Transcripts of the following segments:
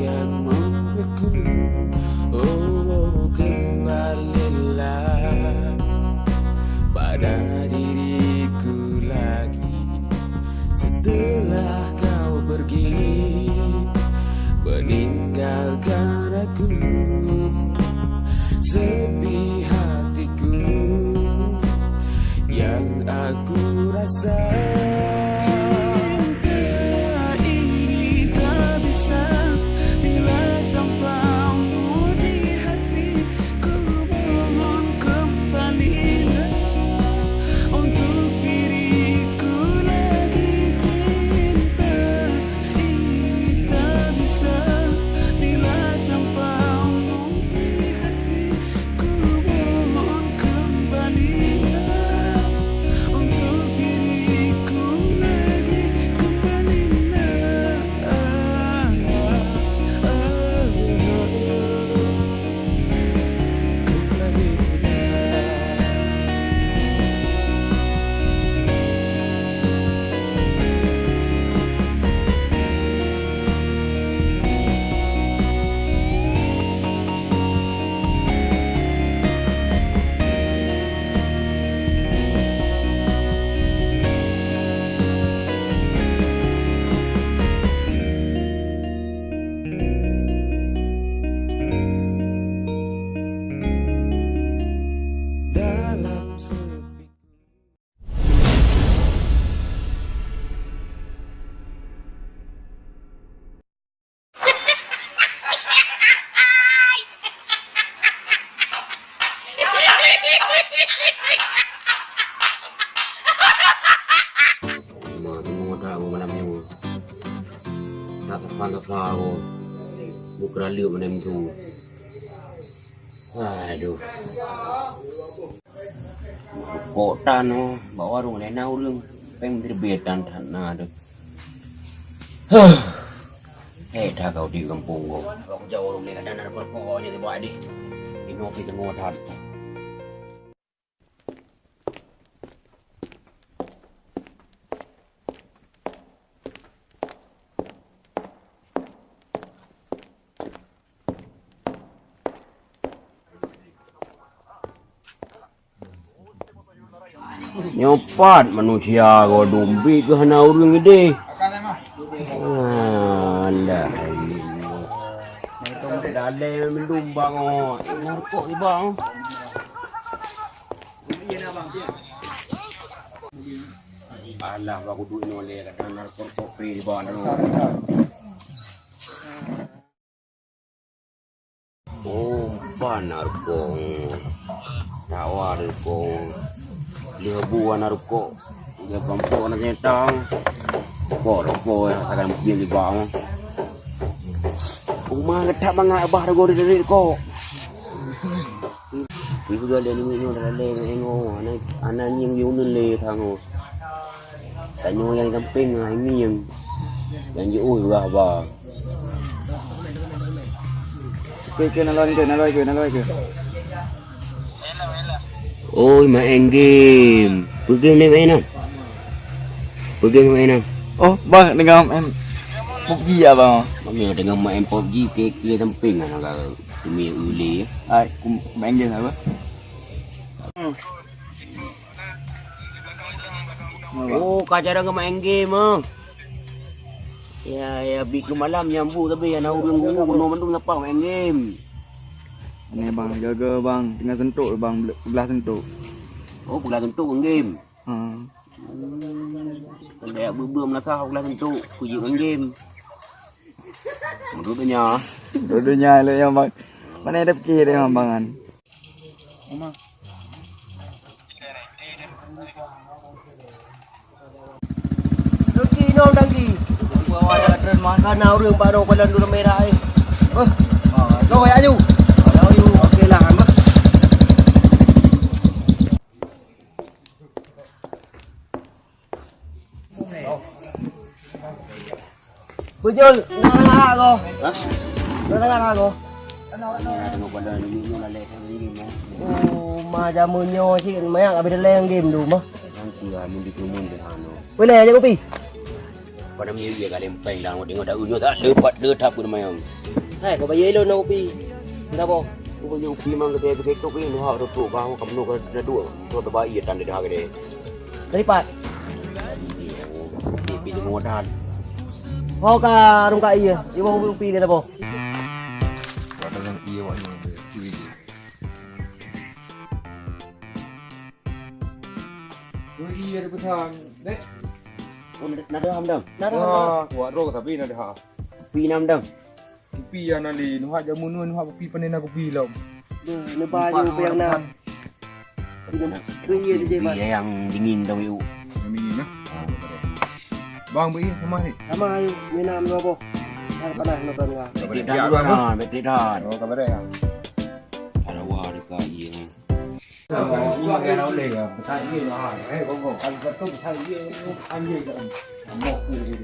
yang membeku. Oh, kembalilah pada diriku lagi. Setelah kau pergi meninggalkan aku, sepi hatiku yang aku rasa. Cinta ini tak bisa bila tanpamu di hatiku. Mohon kembalilah untuk diriku lagi. Cinta ini tak bisa bila tanpamu di hatiku. Mohon kembalilah untuk diriku lagi. Dalam sepi. Tunggu dah malam ni. Tak tepan aku. Bukan lalu malam tu. Aduh. Kota no, bawa warung lain orang pengen terbetan tanah tu. Dah kau di kampung kau. Kau jauh orang ni kadang ada perpokoknya di bawah ni. Ini opi tengok dah. Nyopat manusia kau dombi ke hana orang gede. Anda ini. Mereka dalem mendomba kau. Narkok ni bang. Alah aku duit noleh kata narkok kopi di bawah tu. Oh, narkok. Tawar narkok. Dia buat narkok, dia pampuk nak nyetang, rokok yang akan mungkin di bawah. Rumah letak bangat abah dah goreng dari kok. Ibu dah ada ni dah leleng engo, anak yang diunun le tango. Tanya yang samping ini yang jauh juga abah. Ke naloi ke. Oh, main game. Pergi ni mainan. Oh, bang dengan main PUBG abang. Mami dengan main PUBG ke samping kan agak demi uli. Ai, main game apa? Oh, kau cara main game ah. Ya, bikin malam nyambu tapi yang orang guru mendung apa main game. Ni bang, jaga bang, tengah sentuk bang, belah sentuk. Oh, belah sentuk game. Hmm. Kalau belum nak belah sentuk, kuji main game. Menurutnya. Dua-duanya le yang bang. Mana ada fikir dia bang kan. Oma. Dengki no dengki. Bawa ada tren makan orang baru badan dulu merah ai. Lo ya ju. Okey lah kan. Bujul, nak kau. Hah? Nak kau. Tengok pada ni lalai ni mo. Oh, majamunyo sih, maya abis lalai game dulu mah. Nanti lah mundi kumun deh anu. Boleh aja kopi. Pada minggu dia kali empeng dah tengok dah unyu tak lepat dia tap pun main. Hai, kau bayar lo nak kopi. Enggak apa? Ko yo pi mang ke ke tok ni ha tok tok ba kam no ka dua. To ba iya tan dia ha ke de. Daripat. Pi de modan. Kau ka rung ka iya. Ibu kopi dia apa? Ada yang iya wak ni. Iya ada pesan. Dek. Oh nak dah hamdam. Wah, kuat roh tapi nak dah. Pi nam dam. Kopi yang nali, nuhat jamu nu nuhat kopi panen aku kopi lam. Ni baju yang nak. Iya dia Pi yang dingin dah yu. Yang ini nah. Bang beri sama ni. Sama ayo minum lu apa? Ada panas nak enggak? Betri dah, betri dah. Oh, kabar ya. Ada wah dekat iya. Ini makan lauk leh ya. Pesan dia lah. Kong kalau betul pesan dia anjing kan. Mok dia.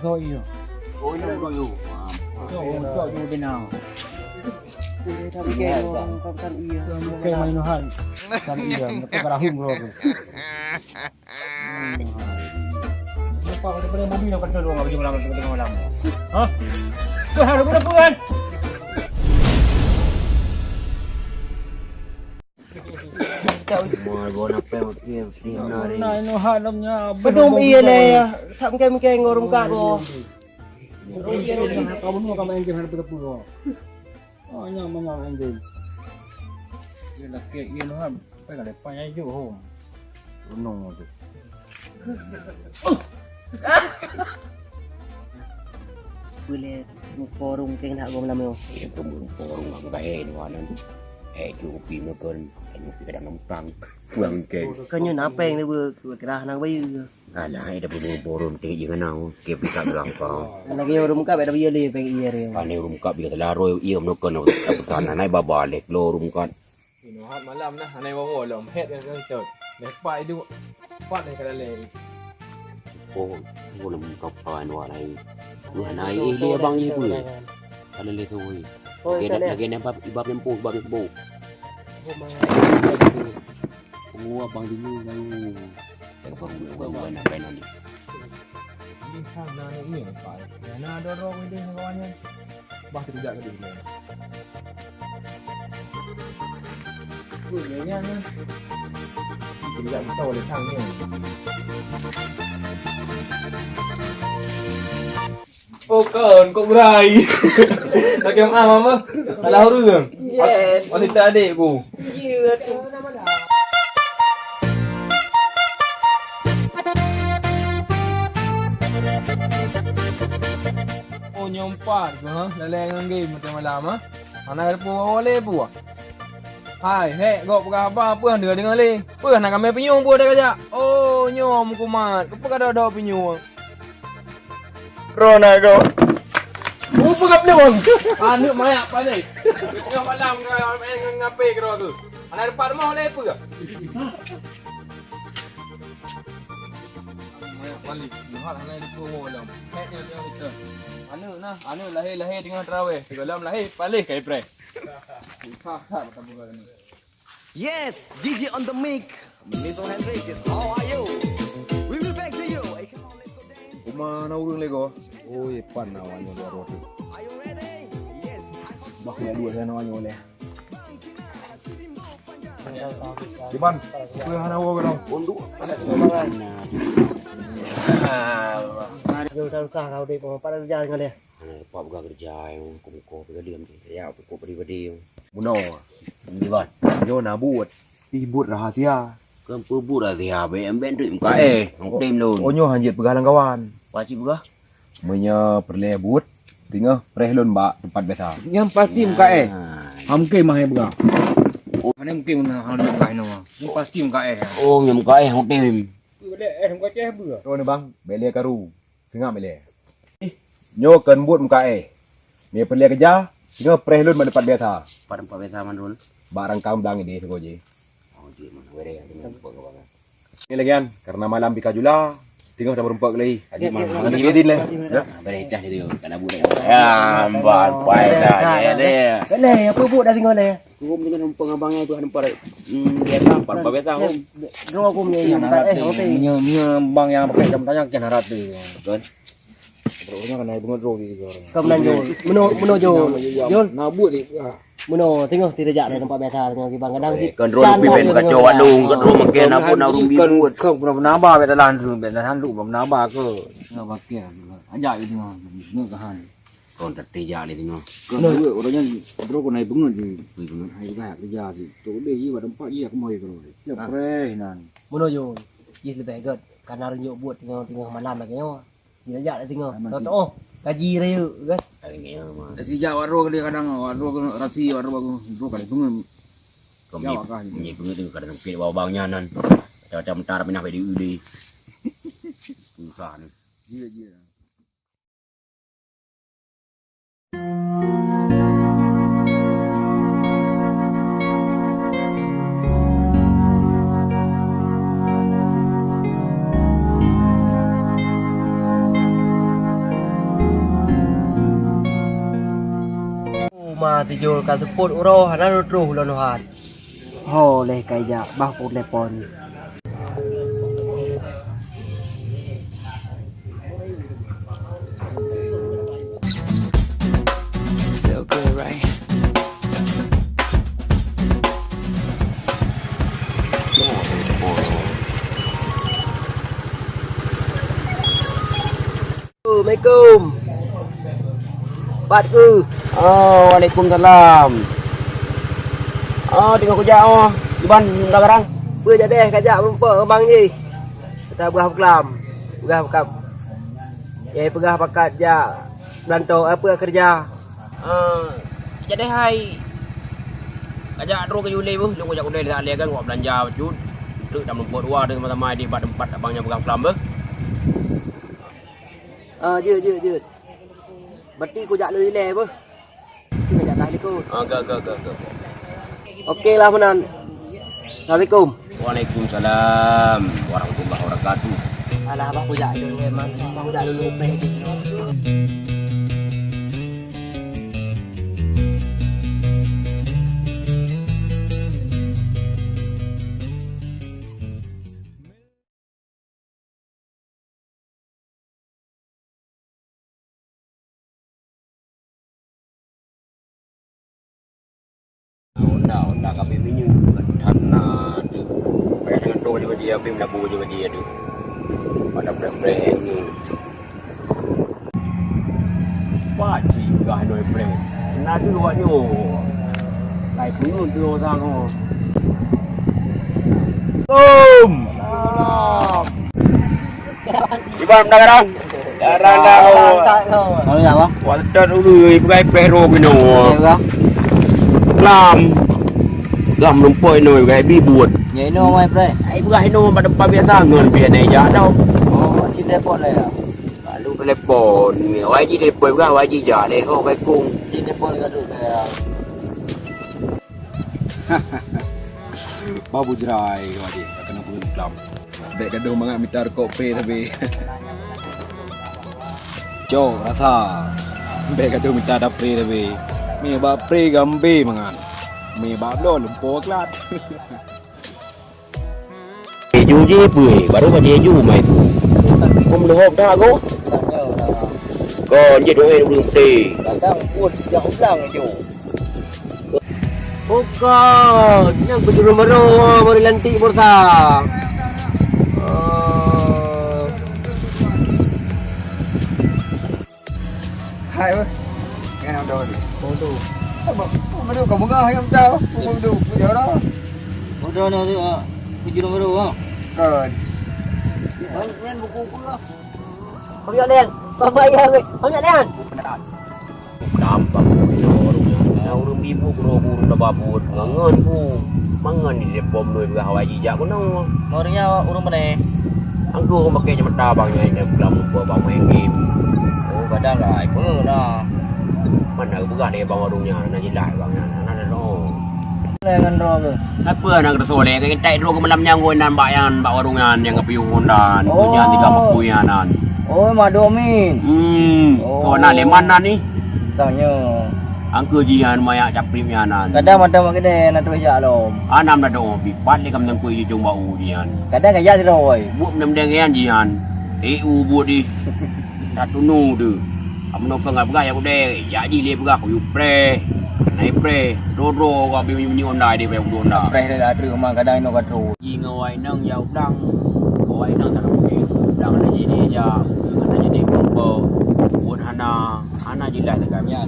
Rồi yêu. Oh ini kau yu. Cho dù bên nào. Dia tadi ke kan iya. Cái mày nó hay. Kan iya, nó có barahum rồi. Apa udah pada mobil nak kontrol orang baju malam tengah malam. Hah? Tu harus guna puan. Mau gua nak pergi sini nari. Nah, nó halamnya. Bedum iya le ya. Tak mungkin ngorum ka ko. Kau bunuh kau main game harus berpuluh. Oh, nyaman main game. Dia nak kek dia noh. Pai ka depan aja ho. Unong tu. Boleh forum ke nak gom nama yo. Itu burung aku dah hen wanan. Ju pi makan, ju pi kadang nampang. Puang ke. Kanyo napeng ni ber kerah nang bayu. Alah, ada burung te jangan nau. Ke pi kat belang kau. Lagi orang muka pada bayu le peng iya re. Pane rum kap bi laro iam no kan aku tan nai baba lek lo rum kan. Nuhat malam nah, anai bawa lam. Het yang tu. Lepas itu, pat yang kada leh. Oh, boleh kap pan wa nai. Nai dia bang ye pu. Kalau le tu. Oh, Lagi nampak ibab lempu. Oh, abang dulu kau. Kau nak main ni. Ini sana ni apa? Mana ada orang ini kawannya. Bah tidak ke dia. Punya ni. Tidak kita oleh thang ni. Oh kan, kok berai. Tak kem mama. Alah urang. Yes. Wanita adikku. Iya. Oh nyompat ke ha? Laleng game macam malam ha? Anak ada pun boleh pun. Hai, hek gok pegah apa hang dengar le. Pegah nak kami penyung pun dah kajak. Oh nyom kumat. Kepa kada penyung. Rona go. Apa kap le bang? Anu mayak balik. Tengah malam kau main ngape kira tu. Anak depan rumah boleh apa ke? Mayak balik. Lihat anak di pulau malam. Hek dia kita. Anu lahir dengan terawih. Dalam lahir balik kai pre. Tak bukan ni. Yes, DJ on the mic. Milton Henriquez, how are you? We will back to you. Hey, come on, let's go dance. Kuma na urang lego. Oh, pan na wanyo luar tu. Are you ready? Yes. Bakya dua sana wanyo le. Diban, kuya hana wo gano. Undu. Mari kita usah kau deh pada jalan kali. Pak buka kerja yang kuku diam ya kuku pribadi. Muno. Di ban. Yo na buat. Ibut rahasia. Kan pebut dah dia ben tu muka ngok tim luôn. Onyo hanjit pegalang kawan. Pasti buka. Menya perle but. Tinggal prehlun mbak tempat biasa. Yang pasti muka Hamke mah ya buka. Mana mungkin mana hal muka ini mah. Yang pasti muka Oh, yang muka ngok tim. Boleh muka ceh buka. Tu ni bang, bele karu. Sengak bele. Nyo kan buat muka Ni perle kerja. Tinggal prehlun mbak tempat biasa. Pada empat beta mandul. Barang kaum belang ini sekoji. Oh, dia mana were dengan buka. Ini lagi kan, karena malam bika jula, Tengok dah berempat kali. Haji Ya, mah. ya, Mana ya. dia lah. Berecah dia tu. Tak nak buat. Ya, amban pai dah dia. Leh, apa buat dah tengok leh. Kum dengan numpang abangnya tu nampak biasa, apa biasa kum. Dong aku punya yang tak hotel. Mia bang yang pakai jam tayang kian harap tu. Betul. Bro-nya kan naik bunga rogi tu. Kau menanjul. Meno Jul. Jul. Nak buat ni. Meno tengok tidak jak dah nampak biasa tengok bang kadang si. Kontrol pimen kacau walung, kontrol makin apa nak rumbi buat. Kau pernah menambah betul lah tu, betul lah tu pernah menambah ke. Nak pakai. Ajak itu tengok. Tengok kahan. Kon tertijak ni tengok. Kau orangnya bro kau naik bunga je. Bunga hai dah kerja je. Tu dia je pada tempat je aku mau ikut. Siap nan. Meno Jul. Yes lebih good. Karena runjuk buat tengok malam lagi nyo. Tidak jak dah tengok. Oh, gaji raya kan. Sejak waro dia kadang waro rasi waro kali bunga. Kami ni bunga tu kadang pil bawang-bawangnya nan. Macam mentar pindah pada uli. Susah ni. Dia. Mati Jul kan seput uro hanan ruh lonohan. Ho leh kaya bah put lepon. Feel good, right? Assalamualaikum. Bat ke? Oh, waalaikumsalam. Oh, tengok kerja oh. Iban dah garang. Ber jadi kajak berumpa bang ni. Kita berah kelam. Berah bekam. Ya pegah pakat ja. Belantau apa kerja? Jadi hai. Ajak terus ke Yuli pun, lu ajak kedai dah kan buat belanja baju. Tu dah membuat dua dengan sama di tempat abangnya pegang pelam ber. Je. Berarti ku jak lu ile apa? Kita jak dah ikut. Ke. Okeylah menan. Assalamualaikum. Waalaikumsalam warahmatullahi wabarakatuh. Alah abang ku jak dulu memang. Abang jak dulu peh. Unda kami binyu karena tu pakai dengan tu dia bim nak buat dia tu. Pada breng ni. Paci gah noi breng. Nak tu luatnya. Lai pun tu orang oh. Iban dah garang. Garang dah. Mau apa? Wadah dulu pakai pero gino. Lam lumpoi noi gai bi buat. Nyai no mai pre. Ai bukan no pada tempat biasa ngon biar naik ja tau. Oh, kita pun lah. Lalu telepon, waji telepon bukan waji ja le ho kai kung. Kita pun gaduh ya. Babu jerai kau dia. Kena pun pelam. Dek gaduh mangat minta rekok pre tapi. Jo rasa. Dek gaduh minta dah pre tapi. Mi ba pre gambe mangan. Mi ba lo lumpur kelat. Ju je pui, baru ma dia ju mai. Kum lu hop dah ko. Ko je doe belum te. Kadang pun yang ulang je. Bukan, yang berjuru-meru baru lantik bursa. Hai ơi, nghe nào đồ Ô tô. mà đồ có một người hay không sao? Không đồ bây giờ đó. Ô tô nó thì berjuru-meru ah. Cờ. Lên buku pula. Không nhận đèn. Không bay ra rồi. Không nhận đèn. Dampak no Nau rumbi bu bro bu dah babut. Ngangan bu. Mangan di depom noi bukan waji ja ko nau. Mornya urung mana? Angku ko pakai jemata bangnya ini pelam buat bang main game. Oh, kadang lah. Apa lah. Mana bukan dia bang warungnya nak jelai bangnya. Nak no. Dengan roh. Apa nak resole ke tai ro ke malam yang gonan mbak warungan yang kepiung hondan. Punya 3 puyanan. Oh, madomin. Kau nak leman ni? Tanya. Angka jian maya caprim yanan. Kadang macam gede nak tu jak lom. Anam dah do pipat le kam nang kui jong bau jian. Kadang kaya diroi. Buat nam deng yan jian. EU buat di. Satu nu tu. Amno ka ngap ga ya ude. Ya ji le buka ku pre. Nai pre. Ro ka bi ni ondai di pe onda. Pre dah ada rumah kadang no katru. Ji ngawai nang ya udang. Ngawai nang tak ke. Udang na ji ni ja. Kana jadi pompo. Buat hana jilah tak kami ya.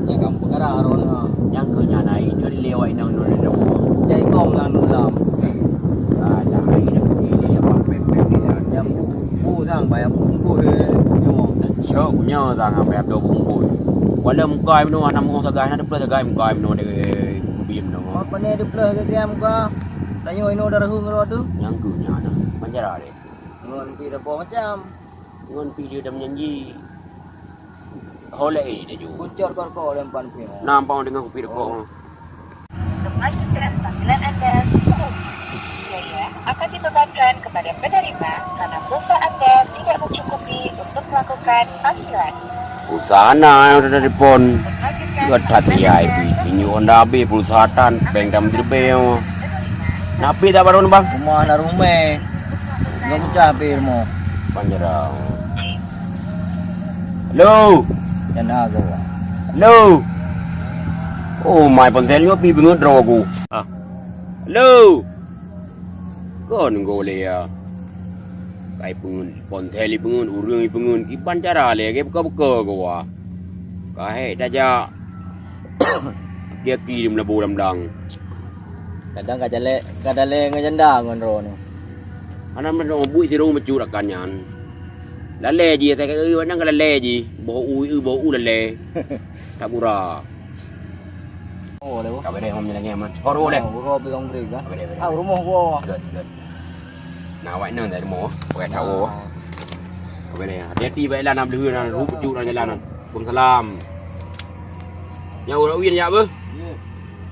Yang kamu perkara aron ha. Yang ke nyanai jadi lewai nang no le. Cai kom lang nu lam. Dah hai dah pergi dia apa pep ni dah. Yang bu thang bayar bungku he. Semua. Chok punya tang apa do bungku. Wala mukai menu ana mo sagai na depan sagai mukai menu de bim no. Apa ni ada plus ke game ka? Tanya ino dah rahung ro tu. Yang ku nyana. Panjara de. Ngon pi dah macam. Ngon pi dia dah menyanyi. Holeh dia ju. Bocor kor lempan pi. Nampak dengan kopi dekok. Melanjutkan panggilan Anda biaya akan dibebankan kepada penerima karena pulsa Anda tidak mencukupi untuk melakukan panggilan. Usahana yang sudah dipon. Getat ya ini onda be pulsatan bank dam dirbe. Napi tak baru bang? Rumah na rumah. Enggak pecah pi mo. Panjara. Hello. Yan aga. Hello. Oh, mai pontel yo pi bengut ro aku. Ah. Hello. Kon ngole ya. Kai pengun pontel pengun urung pengun ki pancara le ke buka ko wa. Ka he dah ja. Dia kirim labu dang. Kadang kadale ngajanda ngon ro ni. Ana men ro bui si ro mecu rakan yan. La le ji ta ka nang ka la le ji. Bo u la le. Tak murah. Oh, le. Ka bede hom nyang man. Ro le. Ro pi ong ri ka. Bede. Ah, rumah ko. Nào vậy nương tại mỏ, quẹt tháo ổ. Ở bên này, để đi vậy là làm lừa là hút trụ là làm cùng salam. Nhau đâu yên nhà bơ.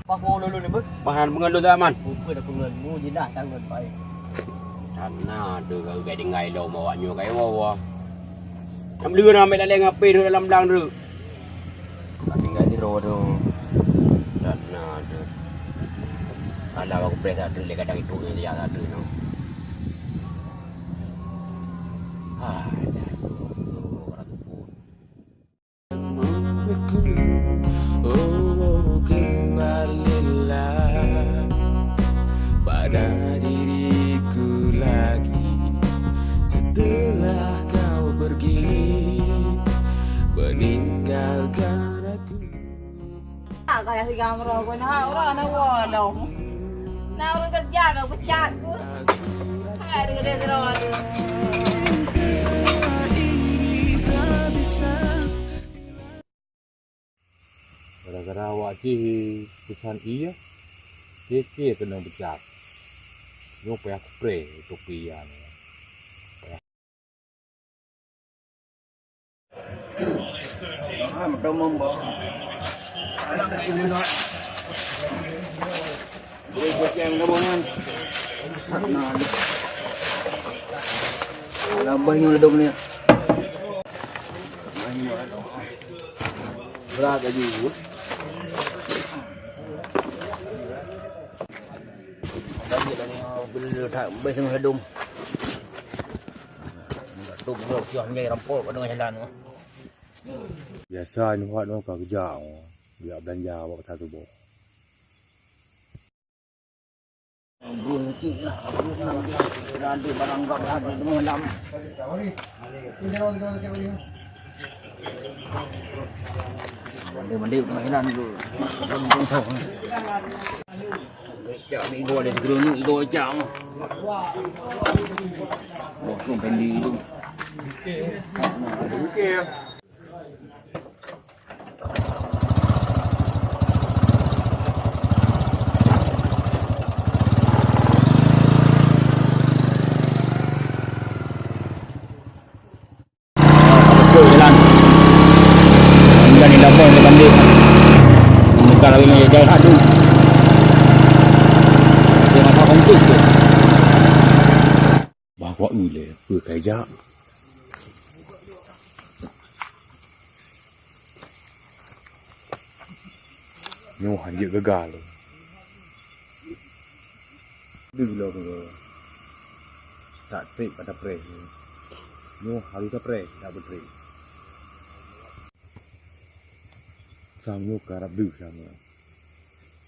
Pak mo lulu ni bơ. Bahan mengen luôn ra man. Pu dah pengen mu jidah tang ngon pai. Thana được cái ngày đầu mà họ nhiều cái vô. Làm lừa nào mày lại lên ngapê rồi làm đang rồi. Cái ngày thì rồi rồi. Thana được. Ala aku presa tu le kadang itu dia ada tu no. Kembalilah pada diriku lagi setelah kau pergi meninggalkan aku. Kaya si kamera ko na orang na walong. Na orang kerja na pecat ko. Ada gede terus. Gara-gara awak cik pesan iya, cik tenang pecat. Yo payah spray untuk pian. Macam membawa. Buat yang gabungan. Lambai ni hidup ni. Berat aja. Beli tak besok hidung. Tu belum siap nyai rampok pada jalan. Biasa ni buat orang kerja. Biar belanja awak satu bo. Bunti lah. Nanti barang kau ada di dalam. Mandi pengahiran dulu. Cak ni gua ada gerunuk gua cak. Oh, tu pendi tu. Okey. Jalan. Enggak ni dapat banding. Bukan lagi menjaga tu. Bawa ule bekerja. Nyo hanya gagal. Dulu lo tak trip pada pre. Nyo hari tak pre, tak bertrip. Sang karab du sama.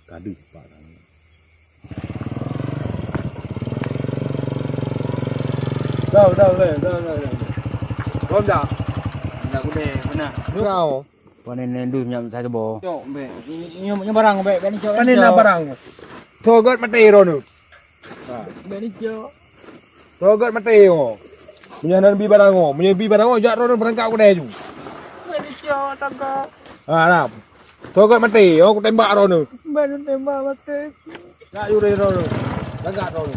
Kadu pak sama. Đâu. Gom dah. Nak gede mana? Kau. Panen du nyam saya bo. Cok be. Nyam barang be ni cok. Panen na barang. Thogot matero nu. Be ni cok. Thogot matero. Punya nan bi barang ngo. Punya bi barang ngo jak ro berangkat aku deh ju. Be ni cok tangga. Ah nap. Thogot matero aku tembak ro nu. Be ni tembak mate. Jak ju ro nu. Berangkat ro nu.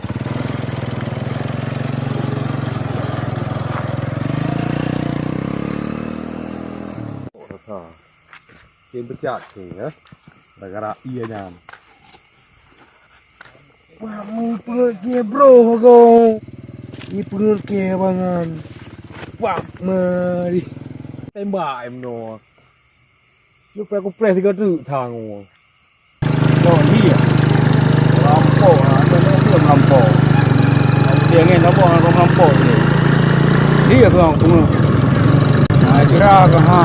Trên becak tu ya. Gara-gara iya nyam. Wah, mu perut ke bro ko. Ni perut ke bangan. Wah, mari. Tembak em no. Lu pe aku press ke tu thang ngo. Cok ni ya. Lampau ah, ada lampau. Dia ngin apa orang lampau ni. Dia tu orang semua. Kira ke ha.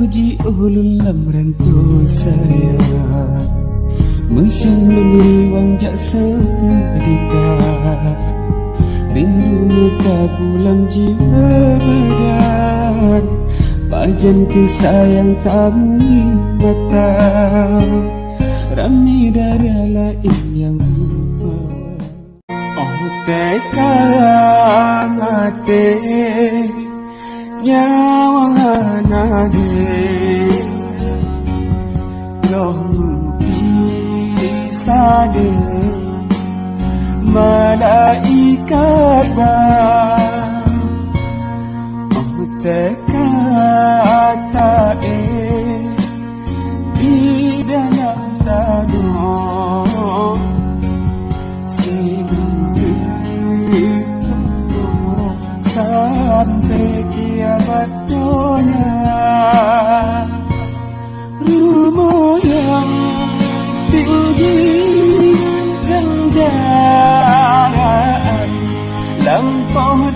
Ji-oh lulam rantau saya Mesyang memberi jak sedekah Rindu tak pulang jiwa badan Pajan kesayang tak mata Rami darah lain yang membawa Oh teka mati nyawa nade loh bisa de malaikat ba oh tekata di dalam tadong sampai kiamat dunia rumah yang tinggi kendaraan lampau